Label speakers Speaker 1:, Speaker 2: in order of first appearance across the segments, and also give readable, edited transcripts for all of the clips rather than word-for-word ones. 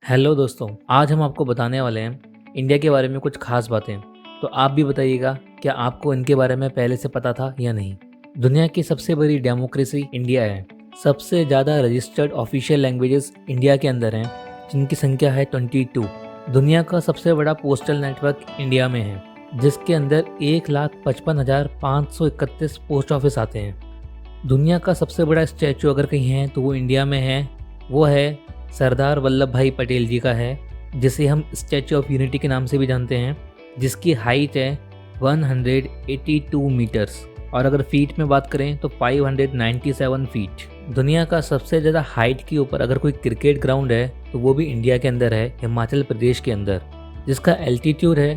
Speaker 1: Hello दोस्तों, आज हम आपको बताने वाले हैं इंडिया के बारे में कुछ खास बातें। तो आप भी बताइएगा, क्या आपको इनके बारे में पहले से पता था या नहीं। दुनिया की सबसे बड़ी डेमोक्रेसी इंडिया है। सबसे ज़्यादा रजिस्टर्ड ऑफिशियल लैंग्वेजेस इंडिया के अंदर हैं, जिनकी संख्या है 22। दुनिया का सबसे बड़ा पोस्टल नेटवर्क इंडिया में है, जिसके अंदर 1,55,531 पोस्ट ऑफिस आते हैं। दुनिया का सबसे बड़ा स्टैचू अगर कहीं है तो वो इंडिया में है। वो है सरदार वल्लभ भाई पटेल जी का है, जिसे हम स्टैचू ऑफ यूनिटी के नाम से भी जानते हैं, जिसकी हाइट है 182 मीटर्स और अगर फीट में बात करें तो 597 फीट। दुनिया का सबसे ज़्यादा हाइट के ऊपर अगर कोई क्रिकेट ग्राउंड है तो वो भी इंडिया के अंदर है, हिमाचल प्रदेश के अंदर, जिसका एल्टीट्यूड है।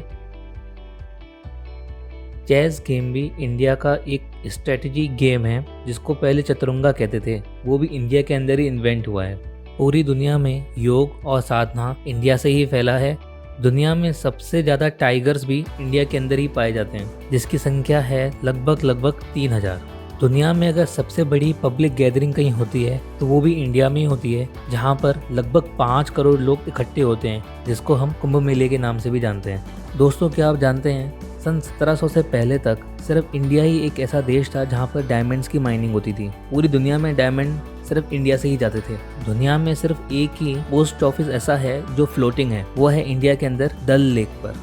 Speaker 1: चेस गेम भी इंडिया का एक स्ट्रेटजी गेम है, जिसको पहले चतुरंगा कहते थे, वो भी इंडिया के अंदर ही इन्वेंट हुआ है। पूरी दुनिया में योग और साधना इंडिया से ही फैला है। दुनिया में सबसे ज़्यादा टाइगर्स भी इंडिया के अंदर ही पाए जाते हैं, जिसकी संख्या है लगभग 3000। दुनिया में अगर सबसे बड़ी पब्लिक गैदरिंग कहीं होती है तो वो भी इंडिया में ही होती है, जहाँ पर लगभग 5 करोड़ लोग इकट्ठे होते हैं, जिसको हम कुंभ मेले के नाम से भी जानते हैं। दोस्तों, क्या आप जानते हैं सन 1700 से पहले तक सिर्फ इंडिया ही एक ऐसा देश था जहाँ पर डायमंड्स की माइनिंग होती थी। पूरी दुनिया में डायमंड सिर्फ इंडिया से ही जाते थे। दुनिया में सिर्फ एक ही पोस्ट ऑफिस ऐसा है जो फ्लोटिंग है, वो है इंडिया के अंदर डल लेक पर।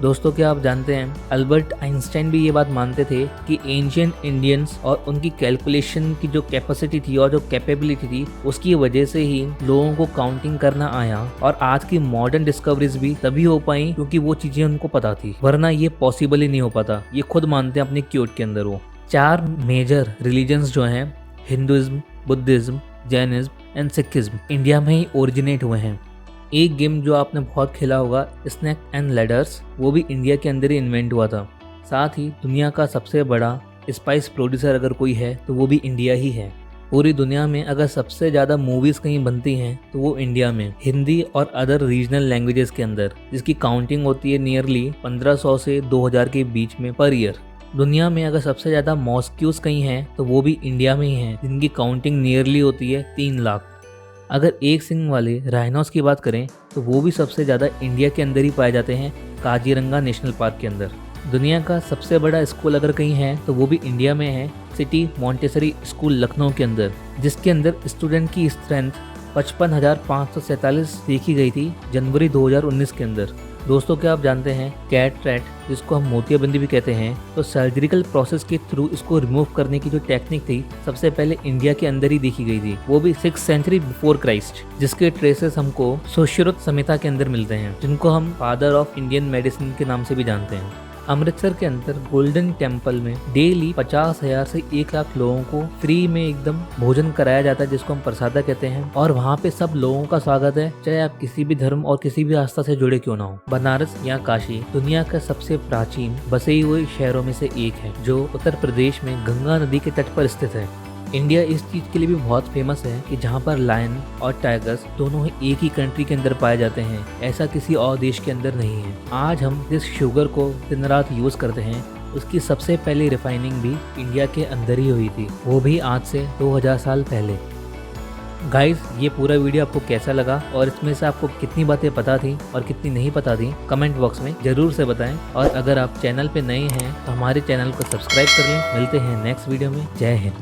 Speaker 1: दोस्तों, क्या आप जानते हैं अल्बर्ट आइंस्टाइन भी ये बात मानते थे कि एंशिएंट इंडियंस और उनकी कैलकुलेशन की जो कैपेसिटी थी और जो कैपेबिलिटी थी, उसकी वजह से ही लोगों को काउंटिंग करना आया और आज की मॉडर्न डिस्कवरीज भी तभी हो पाई क्योंकि वो चीजें उनको पता थी, वरना ये पॉसिबल ही नहीं हो पाता। ये खुद मानते हैं अपने क्यूट के अंदर। वो 4 मेजर रिलीजन्स जो हैं, Hinduism, Buddhism, Jainism and Sikhism, India में ही ओरिजिनेट हुए हैं। एक गेम जो आपने बहुत खेला होगा, स्नेक एंड लैडर्स, वो भी इंडिया के अंदर ही इन्वेंट हुआ था। साथ ही दुनिया का सबसे बड़ा स्पाइस प्रोड्यूसर अगर कोई है तो वो भी इंडिया ही है। पूरी दुनिया में अगर सबसे ज़्यादा मूवीज़ कहीं बनती हैं तो वो इंडिया में, हिंदी और अदर रीजनल लैंग्वेजेस के अंदर, जिसकी काउंटिंग होती है नियरली 1500 से 2000 के बीच में पर ईयर। दुनिया में अगर सबसे ज़्यादा मॉस्क्यूज कहीं हैं तो वो भी इंडिया में ही हैं, जिनकी काउंटिंग नियरली होती है 3 लाख। अगर एक सिंग वाले राइनोस की बात करें तो वो भी सबसे ज़्यादा इंडिया के अंदर ही पाए जाते हैं, काजीरंगा नेशनल पार्क के अंदर। दुनिया का सबसे बड़ा स्कूल अगर कहीं है तो वो भी इंडिया में है, सिटी मॉन्टेसरी स्कूल लखनऊ के अंदर, जिसके अंदर स्टूडेंट की स्ट्रेंथ 55,547 देखी गई थी जनवरी 2019 के अंदर। दोस्तों, क्या आप जानते हैं कैटरैक्ट, जिसको हम मोतियाबिंदी भी कहते हैं, तो सर्जिकल प्रोसेस के थ्रू इसको रिमूव करने की जो टेक्निक थी, सबसे पहले इंडिया के अंदर ही देखी गई थी, वो भी 6th सेंचुरी बिफोर क्राइस्ट, जिसके ट्रेसेस हमको सुश्रुत संहिता के अंदर मिलते हैं, जिनको हम फादर ऑफ इंडियन मेडिसिन के नाम से भी जानते हैं। अमृतसर के अंदर गोल्डन टेम्पल में डेली 50,000 से 1 लाख लोगों को फ्री में एकदम भोजन कराया जाता है, जिसको हम प्रसादा कहते हैं, और वहाँ पे सब लोगों का स्वागत है, चाहे आप किसी भी धर्म और किसी भी आस्था से जुड़े क्यों ना हो। बनारस या काशी दुनिया का सबसे प्राचीन बसे हुए शहरों में से एक है, जो उत्तर प्रदेश में गंगा नदी के तट पर स्थित है। इंडिया इस चीज़ के लिए भी बहुत फेमस है कि जहाँ पर लायन और टाइगर्स दोनों ही एक ही कंट्री के अंदर पाए जाते हैं, ऐसा किसी और देश के अंदर नहीं है। आज हम जिस शुगर को दिन रात यूज़ करते हैं, उसकी सबसे पहले रिफाइनिंग भी इंडिया के अंदर ही हुई थी, वो भी आज से 2000 साल पहले। गाइस, ये पूरा वीडियो आपको कैसा लगा और इसमें से आपको कितनी बातें पता थी और कितनी नहीं पता थी, कमेंट बॉक्स में ज़रूर से बताएं। और अगर आप चैनल पे नए हैं तो हमारे चैनल को सब्सक्राइब कर लें। मिलते हैं नेक्स्ट वीडियो में। जय हिंद।